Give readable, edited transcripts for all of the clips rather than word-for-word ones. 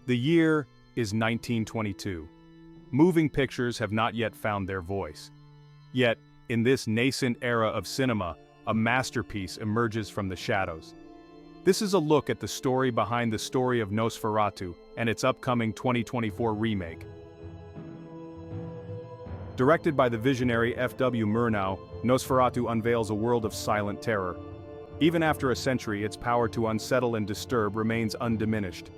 The year is 1922. Moving pictures have not yet found their voice. Yet, in this nascent era of cinema, a masterpiece emerges from the shadows. This is a look at the story behind the story of Nosferatu and its upcoming 2024 remake. Directed by the visionary F.W. Murnau, Nosferatu unveils a world of silent terror. Even after a century, its power to unsettle and disturb remains undiminished.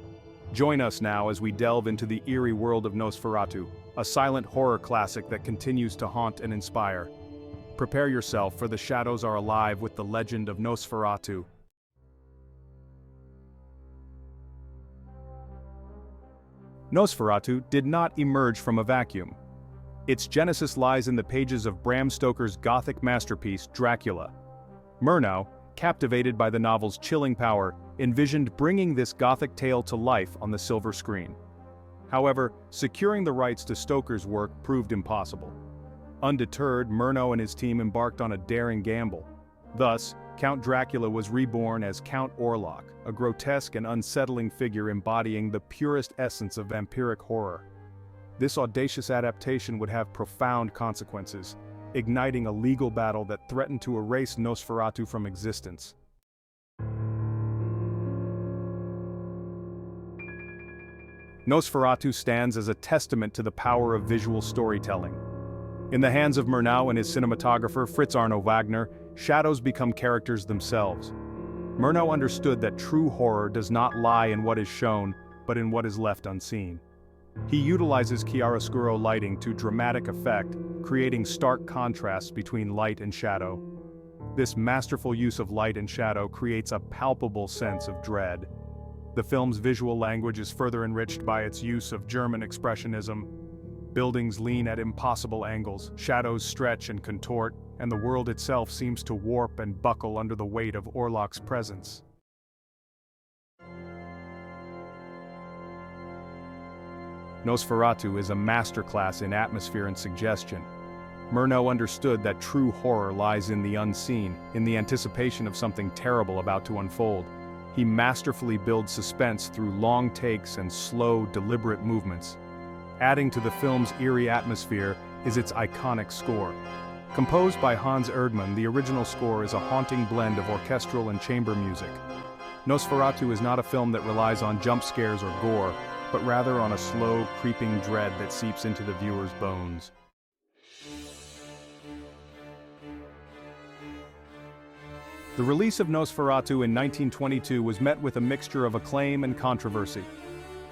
Join us now as we delve into the eerie world of Nosferatu, a silent horror classic that continues to haunt and inspire. Prepare yourself, for the shadows are alive with the legend of Nosferatu. Nosferatu did not emerge from a vacuum. Its genesis lies in the pages of Bram Stoker's Gothic masterpiece, Dracula. Murnau, captivated by the novel's chilling power, envisioned bringing this Gothic tale to life on the silver screen. However, securing the rights to Stoker's work proved impossible. Undeterred, Murnau and his team embarked on a daring gamble. Thus, Count Dracula was reborn as Count Orlok, a grotesque and unsettling figure embodying the purest essence of vampiric horror. This audacious adaptation would have profound consequences, igniting a legal battle that threatened to erase Nosferatu from existence. Nosferatu stands as a testament to the power of visual storytelling. In the hands of Murnau and his cinematographer Fritz Arno Wagner, shadows become characters themselves. Murnau understood that true horror does not lie in what is shown, but in what is left unseen. He utilizes chiaroscuro lighting to dramatic effect, creating stark contrasts between light and shadow. This masterful use of light and shadow creates a palpable sense of dread. The film's visual language is further enriched by its use of German Expressionism. Buildings lean at impossible angles, shadows stretch and contort, and the world itself seems to warp and buckle under the weight of Orlok's presence. Nosferatu is a masterclass in atmosphere and suggestion. Murnau understood that true horror lies in the unseen, in the anticipation of something terrible about to unfold. He masterfully builds suspense through long takes and slow, deliberate movements. Adding to the film's eerie atmosphere is its iconic score. Composed by Hans Erdmann, the original score is a haunting blend of orchestral and chamber music. Nosferatu is not a film that relies on jump scares or gore, but rather on a slow, creeping dread that seeps into the viewer's bones. The release of Nosferatu in 1922 was met with a mixture of acclaim and controversy.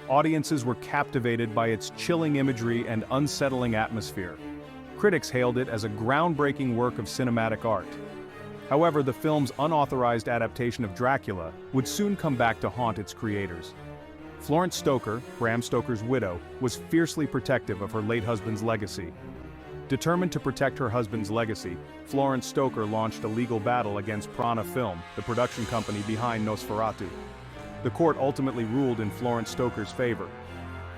Audiences were captivated by its chilling imagery and unsettling atmosphere. Critics hailed it as a groundbreaking work of cinematic art. However, the film's unauthorized adaptation of Dracula would soon come back to haunt its creators. Florence Stoker, Bram Stoker's widow, was fiercely protective of her late husband's legacy. Determined to protect her husband's legacy, Florence Stoker launched a legal battle against Prana Film, the production company behind Nosferatu. The court ultimately ruled in Florence Stoker's favor.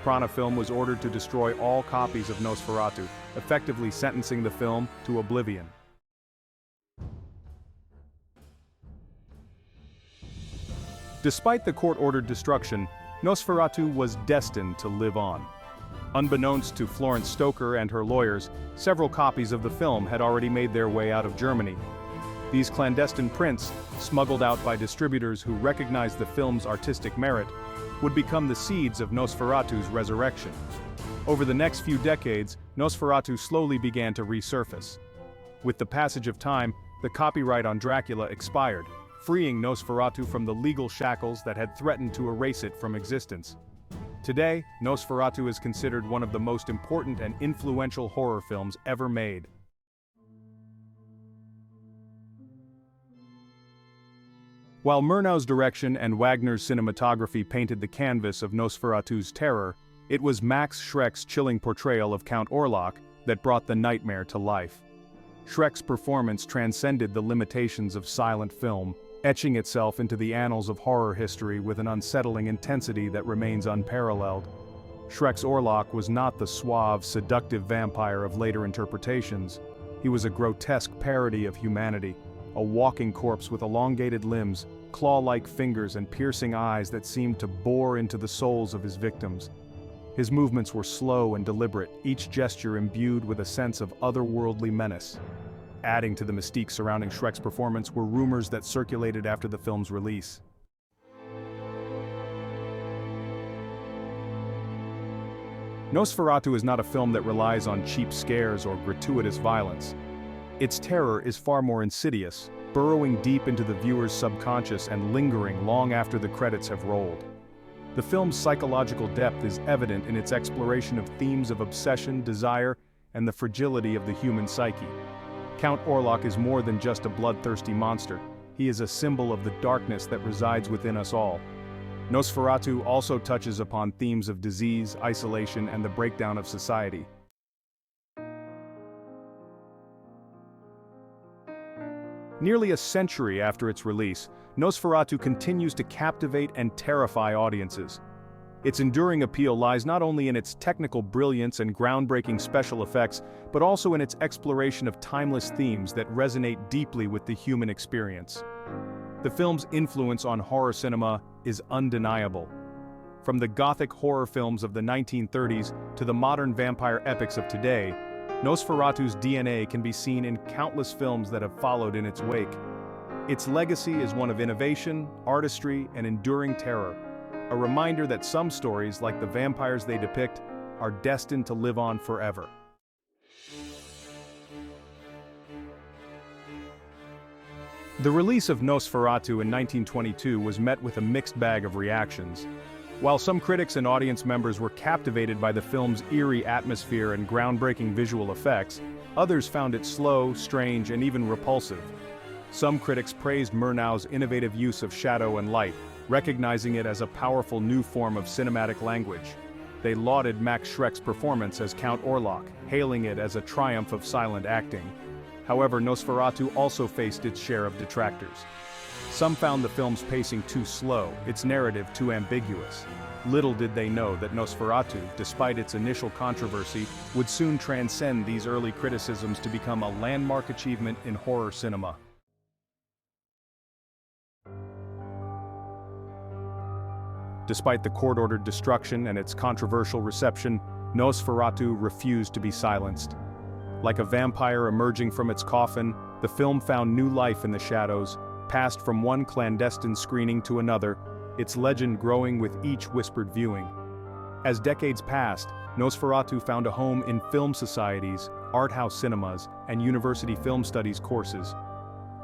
Prana Film was ordered to destroy all copies of Nosferatu, effectively sentencing the film to oblivion. Despite the court-ordered destruction, Nosferatu was destined to live on. Unbeknownst to Florence Stoker and her lawyers, several copies of the film had already made their way out of Germany. These clandestine prints, smuggled out by distributors who recognized the film's artistic merit, would become the seeds of Nosferatu's resurrection. Over the next few decades, Nosferatu slowly began to resurface. With the passage of time, the copyright on Dracula expired, freeing Nosferatu from the legal shackles that had threatened to erase it from existence. Today, Nosferatu is considered one of the most important and influential horror films ever made. While Murnau's direction and Wagner's cinematography painted the canvas of Nosferatu's terror, it was Max Schreck's chilling portrayal of Count Orlok that brought the nightmare to life. Schreck's performance transcended the limitations of silent film, etching itself into the annals of horror history with an unsettling intensity that remains unparalleled. Schreck's Orlok was not the suave, seductive vampire of later interpretations. He was a grotesque parody of humanity, a walking corpse with elongated limbs, claw-like fingers and piercing eyes that seemed to bore into the souls of his victims. His movements were slow and deliberate, each gesture imbued with a sense of otherworldly menace. Adding to the mystique surrounding Schreck's performance were rumors that circulated after the film's release. Nosferatu is not a film that relies on cheap scares or gratuitous violence. Its terror is far more insidious, burrowing deep into the viewer's subconscious and lingering long after the credits have rolled. The film's psychological depth is evident in its exploration of themes of obsession, desire, and the fragility of the human psyche. Count Orlok is more than just a bloodthirsty monster. He is a symbol of the darkness that resides within us all. Nosferatu also touches upon themes of disease, isolation, and the breakdown of society. Nearly a century after its release, Nosferatu continues to captivate and terrify audiences. Its enduring appeal lies not only in its technical brilliance and groundbreaking special effects, but also in its exploration of timeless themes that resonate deeply with the human experience. The film's influence on horror cinema is undeniable. From the gothic horror films of the 1930s to the modern vampire epics of today, Nosferatu's DNA can be seen in countless films that have followed in its wake. Its legacy is one of innovation, artistry, and enduring terror, a reminder that some stories, like the vampires they depict, are destined to live on forever. The release of Nosferatu in 1922 was met with a mixed bag of reactions. While some critics and audience members were captivated by the film's eerie atmosphere and groundbreaking visual effects, others found it slow, strange, and even repulsive. Some critics praised Murnau's innovative use of shadow and light, recognizing it as a powerful new form of cinematic language. They lauded Max Schreck's performance as Count Orlok, hailing it as a triumph of silent acting. However, Nosferatu also faced its share of detractors. Some found the film's pacing too slow, its narrative too ambiguous. Little did they know that Nosferatu, despite its initial controversy, would soon transcend these early criticisms to become a landmark achievement in horror cinema. Despite the court-ordered destruction and its controversial reception, Nosferatu refused to be silenced. Like a vampire emerging from its coffin, the film found new life in the shadows, passed from one clandestine screening to another, its legend growing with each whispered viewing. As decades passed, Nosferatu found a home in film societies, art house cinemas, and university film studies courses.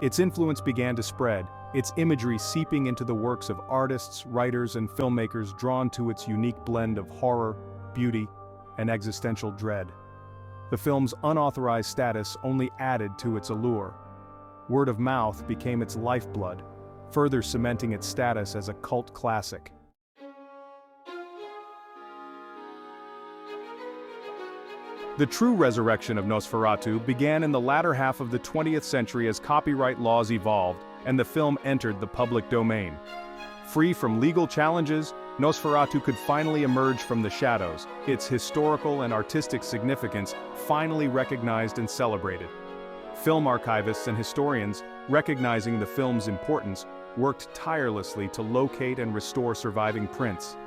Its influence began to spread, its imagery seeping into the works of artists, writers, and filmmakers drawn to its unique blend of horror, beauty, and existential dread. The film's unauthorized status only added to its allure. Word of mouth became its lifeblood, further cementing its status as a cult classic. The true resurrection of Nosferatu began in the latter half of the 20th century as copyright laws evolved and the film entered the public domain. Free from legal challenges, Nosferatu could finally emerge from the shadows, its historical and artistic significance finally recognized and celebrated. Film archivists and historians, recognizing the film's importance, worked tirelessly to locate and restore surviving prints.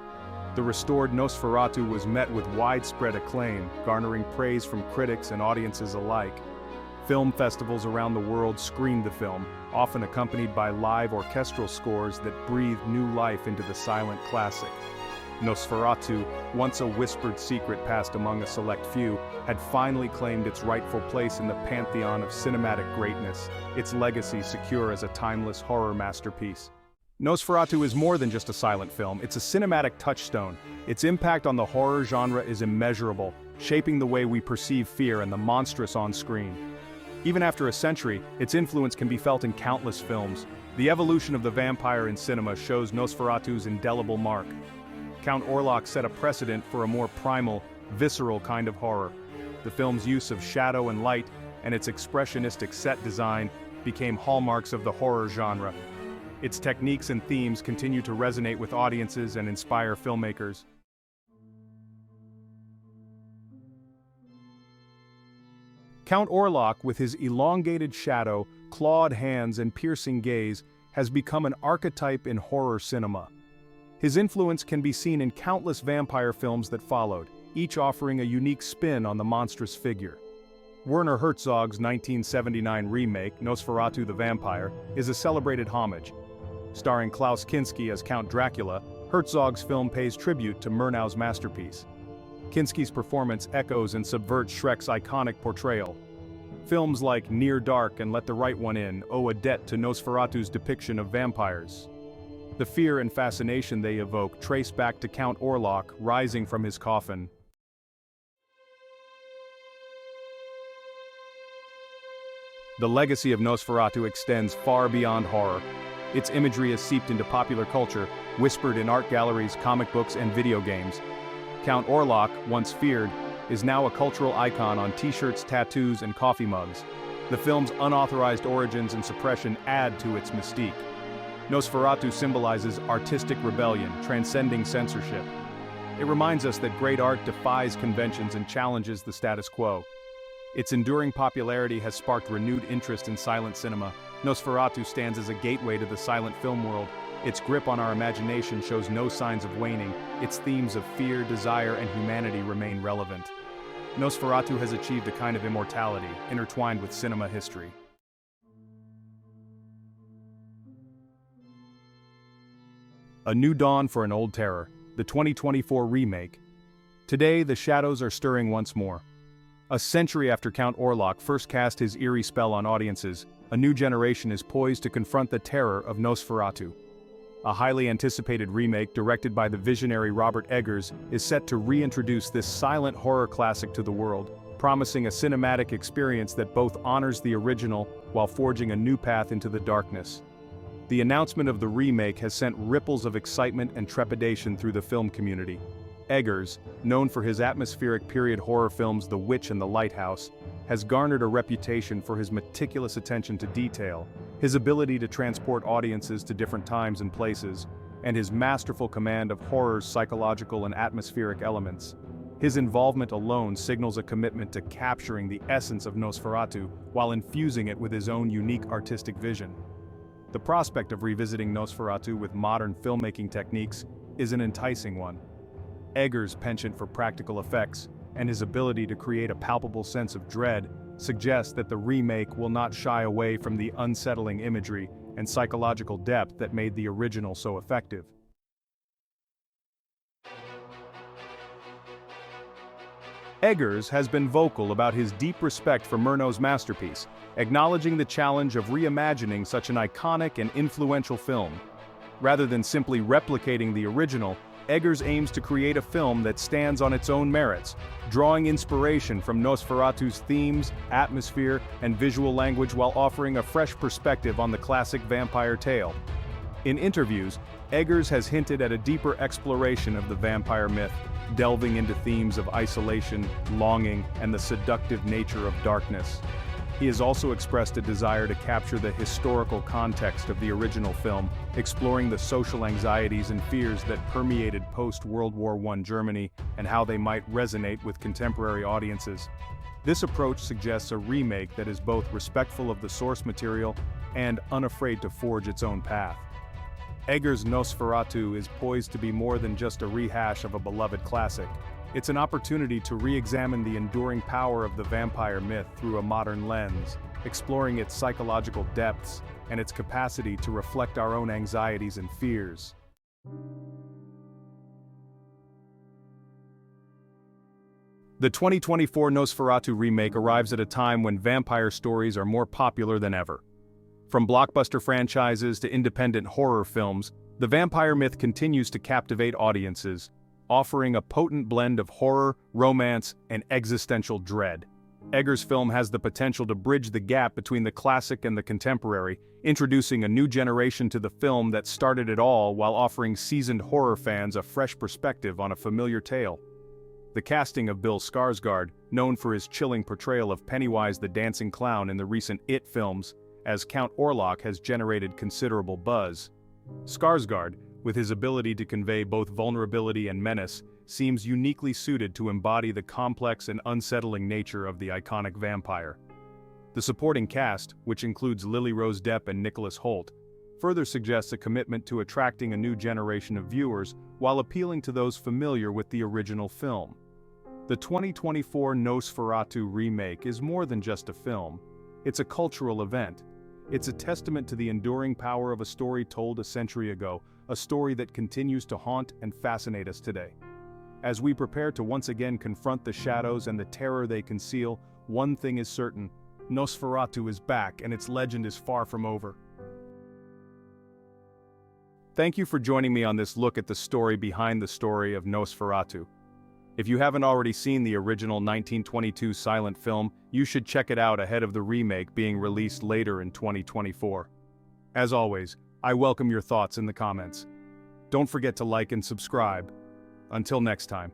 The restored Nosferatu was met with widespread acclaim, garnering praise from critics and audiences alike. Film festivals around the world screened the film, often accompanied by live orchestral scores that breathed new life into the silent classic. Nosferatu, once a whispered secret passed among a select few, had finally claimed its rightful place in the pantheon of cinematic greatness, its legacy secure as a timeless horror masterpiece. Nosferatu is more than just a silent film, it's a cinematic touchstone. Its impact on the horror genre is immeasurable, shaping the way we perceive fear and the monstrous on screen. Even after a century, its influence can be felt in countless films. The evolution of the vampire in cinema shows Nosferatu's indelible mark. Count Orlok set a precedent for a more primal, visceral kind of horror. The film's use of shadow and light, and its expressionistic set design, became hallmarks of the horror genre. Its techniques and themes continue to resonate with audiences and inspire filmmakers. Count Orlok, with his elongated shadow, clawed hands and piercing gaze has become an archetype in horror cinema. His influence can be seen in countless vampire films that followed, each offering a unique spin on the monstrous figure. Werner Herzog's 1979 remake, Nosferatu the Vampire, is a celebrated homage. Starring Klaus Kinski as Count Dracula, Herzog's film pays tribute to Murnau's masterpiece. Kinski's performance echoes and subverts Schreck's iconic portrayal. Films like Near Dark and Let the Right One In owe a debt to Nosferatu's depiction of vampires. The fear and fascination they evoke trace back to Count Orlok rising from his coffin. The legacy of Nosferatu extends far beyond horror. Its imagery is seeped into popular culture, whispered in art galleries, comic books, and video games. Count Orlok, once feared, is now a cultural icon on t-shirts, tattoos, and coffee mugs. The film's unauthorized origins and suppression add to its mystique. Nosferatu symbolizes artistic rebellion, transcending censorship. It reminds us that great art defies conventions and challenges the status quo. Its enduring popularity has sparked renewed interest in silent cinema. Nosferatu stands as a gateway to the silent film world. Its grip on our imagination shows no signs of waning. Its themes of fear, desire, and humanity remain relevant. Nosferatu has achieved a kind of immortality, intertwined with cinema history. A new dawn for an old terror, the 2024 remake. Today, the shadows are stirring once more. A century after Count Orlok first cast his eerie spell on audiences, a new generation is poised to confront the terror of Nosferatu. A highly anticipated remake directed by the visionary Robert Eggers is set to reintroduce this silent horror classic to the world, promising a cinematic experience that both honors the original while forging a new path into the darkness. The announcement of the remake has sent ripples of excitement and trepidation through the film community. Eggers, known for his atmospheric period horror films The Witch and The Lighthouse, has garnered a reputation for his meticulous attention to detail, his ability to transport audiences to different times and places, and his masterful command of horror's psychological and atmospheric elements. His involvement alone signals a commitment to capturing the essence of Nosferatu while infusing it with his own unique artistic vision. The prospect of revisiting Nosferatu with modern filmmaking techniques is an enticing one. Eggers' penchant for practical effects and his ability to create a palpable sense of dread suggest that the remake will not shy away from the unsettling imagery and psychological depth that made the original so effective. Eggers has been vocal about his deep respect for Murnau's masterpiece, acknowledging the challenge of reimagining such an iconic and influential film. Rather than simply replicating the original, Eggers aims to create a film that stands on its own merits, drawing inspiration from Nosferatu's themes, atmosphere, and visual language while offering a fresh perspective on the classic vampire tale. In interviews, Eggers has hinted at a deeper exploration of the vampire myth, delving into themes of isolation, longing, and the seductive nature of darkness. He has also expressed a desire to capture the historical context of the original film, exploring the social anxieties and fears that permeated post-World War I Germany and how they might resonate with contemporary audiences. This approach suggests a remake that is both respectful of the source material and unafraid to forge its own path. Eggers' Nosferatu is poised to be more than just a rehash of a beloved classic. It's an opportunity to re-examine the enduring power of the vampire myth through a modern lens, exploring its psychological depths and its capacity to reflect our own anxieties and fears. The 2024 Nosferatu remake arrives at a time when vampire stories are more popular than ever. From blockbuster franchises to independent horror films, the vampire myth continues to captivate audiences, offering a potent blend of horror, romance, and existential dread. Eggers' film has the potential to bridge the gap between the classic and the contemporary, introducing a new generation to the film that started it all while offering seasoned horror fans a fresh perspective on a familiar tale. The casting of Bill Skarsgård, known for his chilling portrayal of Pennywise the Dancing Clown in the recent It films, as Count Orlok has generated considerable buzz. Skarsgård, with his ability to convey both vulnerability and menace, seems uniquely suited to embody the complex and unsettling nature of the iconic vampire. The supporting cast, which includes Lily Rose Depp and Nicholas Hoult, further suggests a commitment to attracting a new generation of viewers while appealing to those familiar with the original film. The 2024 Nosferatu remake is more than just a film. It's a cultural event. It's a testament to the enduring power of a story told a century ago, a story that continues to haunt and fascinate us today. As we prepare to once again confront the shadows and the terror they conceal, one thing is certain: Nosferatu is back and its legend is far from over. Thank you for joining me on this look at the story behind the story of Nosferatu. If you haven't already seen the original 1922 silent film, you should check it out ahead of the remake being released later in 2024. As always, I welcome your thoughts in the comments. Don't forget to like and subscribe. Until next time.